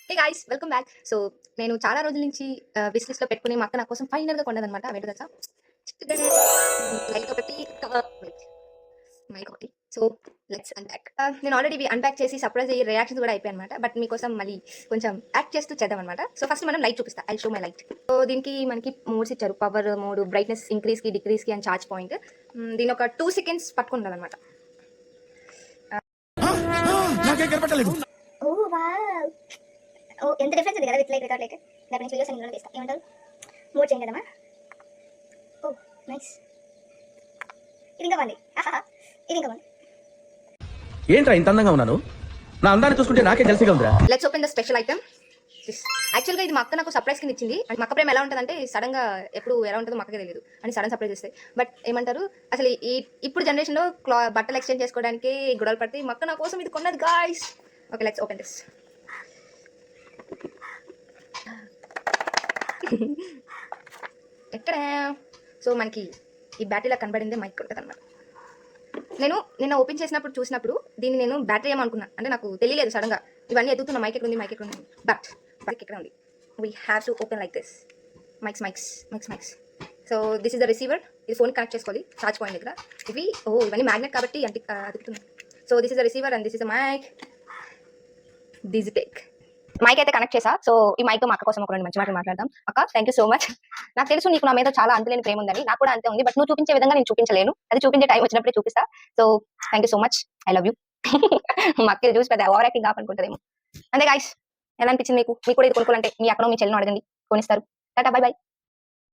Hey guys welcome back. So నేను చాలా రోజుల నుంచి విష్ లిస్ట్ లో పెట్టుకుని మా అక్క నా కోసం ఫైనల్ గా కొన్నదనమాట. ఏంటో తెలుసా? లైట్ ఒకటి మైక్ ఒకటి. So let's unpack. నేను ఆల్రెడీ ఇవి అన్పాక్ చేసి సర్ప్రైజ్ అయ్యి రియాక్షన్స్ కూడా అయిపోయాయి అనమాట. బట్ మీకోసం మళ్ళీ కొంచెం యాక్ట్ చేస్తూ చేద్దాం అనమాట. సో ఫస్ట్ మనం లైట్ చూపిస్తా. I show my light. So దీనికి మనకి మోడ్స్ ఇచ్చారు. పవర్ మోడ్, బ్రైట్నెస్ ఇంక్రీస్ కి డిక్రీస్ కి అండ్ చార్జ్ పాయింట్. దీని ఒక 2 సెకండ్స్ పట్టుకుండాలన్నమాట. ఓ వావ్! ఓహ్! ఎంత డిఫరెన్స్ ఉంది కదా విత్ లైట్, వితౌట్ లైట్. దాని నుంచి వీడియోస్ అన్ని తీస్తా. ఏమంటారు? మూడ్ చేంజ్ చేద్దామా? ఓహ్! నైస్. ఇది ఇంకా బాగుంది. ఆహాహా! ఇది ఇంకా బాగుంది. ఏంట్రా ఇంత అందంగా ఉన్నాను? నా అందాన్ని చూసుకుంటే నాకే జెల్సీగా ఉందిరా. Let's open the special item. యాక్చువల్గా ఇది మా అక్క నాకు సర్ప్రైజ్ కింద ఇచ్చింది. అండ్ మా అక్క ప్రేమ ఎలా ఉంటుందంటే సడన్ గా ఎప్పుడు ఎలా ఉంటుందో మాకే తెలియదు అని సడన్ సర్ప్రైజ్ ఇస్తాయి. బట్ ఏమంటారు అసలు ఇప్పుడు జనరేషన్ లో బట్టలు ఎక్స్చేంజ్ చేసుకోవడానికి గొడవలు పడతాయి. మా అక్క నా కోసం ఇది కొన్నది guys. Okay let's open this. ఎక్కడ సో మనకి ఈ బ్యాటరీలా కనబడిందే మైక్ ఉంటుంది అనమాట. నేను నిన్న ఓపెన్ చేసినప్పుడు చూసినప్పుడు దీన్ని నేను బ్యాటరీ ఏమనుకున్నా అంటే నాకు తెలియలేదు. సడన్ గా ఇవన్నీ ఎదుగుతున్నా మైక్ ఎక్కడ ఉంది మైక్ ఎక్కడ ఉంది బట్ మైక్ ఎక్కడ ఉంది. We have to open like this. Mics. So this is the receiver. ఇది ఫోన్ కనెక్ట్ చేసుకోవాలి చార్జ్ పాయింట్ దగ్గర. ఇవన్నీ మ్యాగ్నెట్ కాబట్టి అదుగుతుంది. So this is the receiver and this is the mic. Digitek mic అయితే connect చేసా. సో ఈ mic మా అక్క కోసం ఒక 2 మంచి మాటలు మాట్లాడదాం. అక్క థ్యాంక్ యూ సో మచ్. నాకు తెలుసు నీకు నా మీద చాలా అంతులేని ప్రేమ ఉందని. నాకు కూడా అంతే ఉంది. బట్ నువ్వు చూపించే విధంగా నేను చూపించలేను. అది చూపించే టైం వచ్చినప్పుడే చూపిస్తా. So thank you so much. I love you. మా అక్క చూసి పెద్ద ఓవర్ యాక్టింగ్ కాపనుకుంటుందేమో. అంతే గాయ్స్, ఎలా అనిపించింది మీకు? మీకు కూడా ఇది కొనుక్కోవాలంటే మీ అక్కనో మీ చెల్లినో అడగండి, కొనిస్తారు. Tata bye by.